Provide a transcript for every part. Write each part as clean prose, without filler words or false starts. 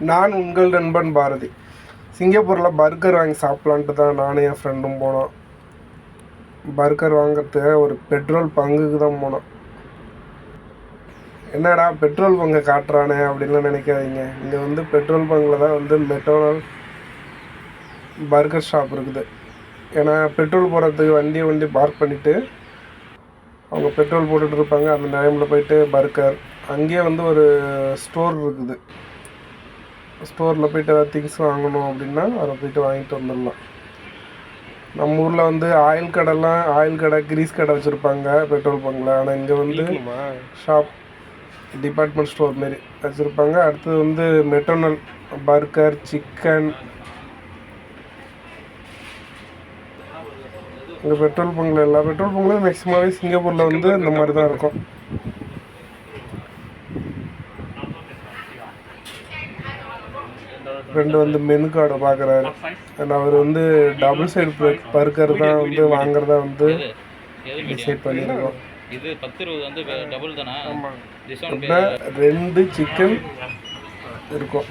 நான் உங்கள் நண்பன் பாரதி. சிங்கப்பூரில் பர்கர் வாங்கி சாப்பிட்லான்ட்டு தான் நானும் என் ஃப்ரெண்டும் போனோம். பர்கர் வாங்கிறதுக்கு ஒரு பெட்ரோல் பங்குக்கு தான் போனோம். என்னடா பெட்ரோல் பங்கை காட்டுறானே அப்படின்லாம் நினைக்காதீங்க. இங்கே வந்து பெட்ரோல் பங்கில் தான் வந்து மெக்டொனால்ட் பர்கர் ஷாப் இருக்குது. ஏன்னா பெட்ரோல் போடுறதுக்கு வண்டி பார்க் பண்ணிவிட்டு அவங்க பெட்ரோல் போட்டுட்டு இருப்பாங்க. அந்த டைமில் போயிட்டு பர்கர், அங்கேயே வந்து ஒரு ஸ்டோர் இருக்குது. ஸ்டோரில் போய்ட்டு ஏதாவது திங்ஸ் வாங்கணும் அப்படின்னா அதை போய்ட்டு வாங்கிட்டு வந்துடலாம். நம்ம ஊரில் வந்து ஆயில் கடை கிரீஸ் கடை வச்சுருப்பாங்க பெட்ரோல் பங்கில். ஆனால் இங்கே வந்து ஷாப், டிபார்ட்மெண்ட் ஸ்டோர் மாரி வச்சுருப்பாங்க. அடுத்தது வந்து மெக்டொனால்ட் பர்கர், சிக்கன். இந்த பெட்ரோல் பங்கில் எல்லா பெட்ரோல் பங்க்லையும் மேக்ஸிமாகவே சிங்கப்பூரில் வந்து இந்த மாதிரி தான் இருக்கும். ஃப்ரெண்டு வந்து மெனு கார்டை பார்க்குறாரு. அவர் வந்து டபுள் சைடு பர்கர் தான் வந்து வாங்குறதா வந்து டிசைட் பண்ணியிருக்கோம். இது 10 வந்து டபுள் தானா? இப்போ 2 சிக்கன் இருக்கும்.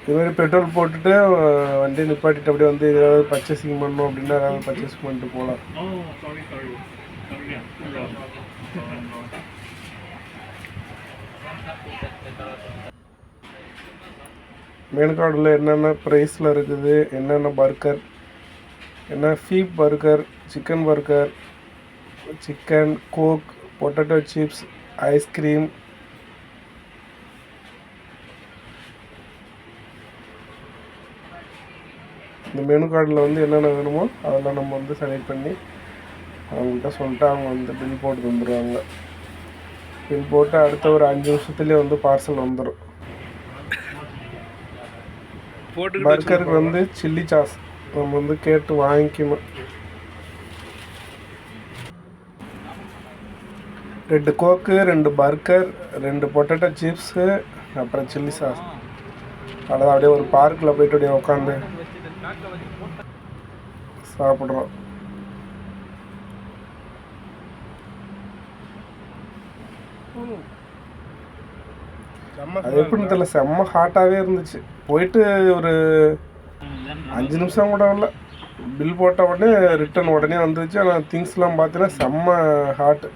இதுமாதிரி பெட்ரோல் போட்டுட்டு வண்டி நிப்பாட்டிட்டு அப்படியே வந்து ஏதாவது பர்ச்சேசிங் பண்ணணும் அப்படின்னா ஏதாவது பர்ச்சேஸ் பண்ணிட்டு போகலாம். மெனு கார்டில் என்னென்ன ப்ரைஸில் இருக்குது, என்னென்ன பர்கர், என்ன beef burger, chicken burger, chicken, coke, potato chips, ice cream, இந்த மெனு கார்டில் வந்து என்னென்ன வேணுமோ அதெல்லாம் நம்ம வந்து செலக்ட் பண்ணி அவங்கள்ட்ட சொல்லிட்டு அவங்க வந்து பில் போட்டு வந்துடுவாங்க. பில் போட்டு அடுத்த ஒரு 5 நிமிஷத்துலேயே வந்து பார்சல் வந்துடும். பர்கருக்கு வந்து சில்லி சாஸ் நம்ம வந்து கேட்டு வாங்கிக்கணும். 2 கோக்கு, 2 பர்கர், 2 பொட்டேட்டோ சிப்ஸு, அப்புறம் சில்லி சாஸ். அவ்வளோதான். அப்படியே ஒரு பார்க்கில் போய்ட்டு அப்படியே உட்காந்து சாப்பிட்றோம். அது எப்படின்னு தெரியல, செம்ம ஹாட்டாகவே இருந்துச்சு. போயிட்டு ஒரு 5 நிமிஷம் கூட இல்லை, பில் போட்ட உடனே ரிட்டன் உடனே வந்துச்சு. ஆனால் திங்ஸ்லாம் பார்த்தீங்கன்னா செம்ம ஹாட்டு.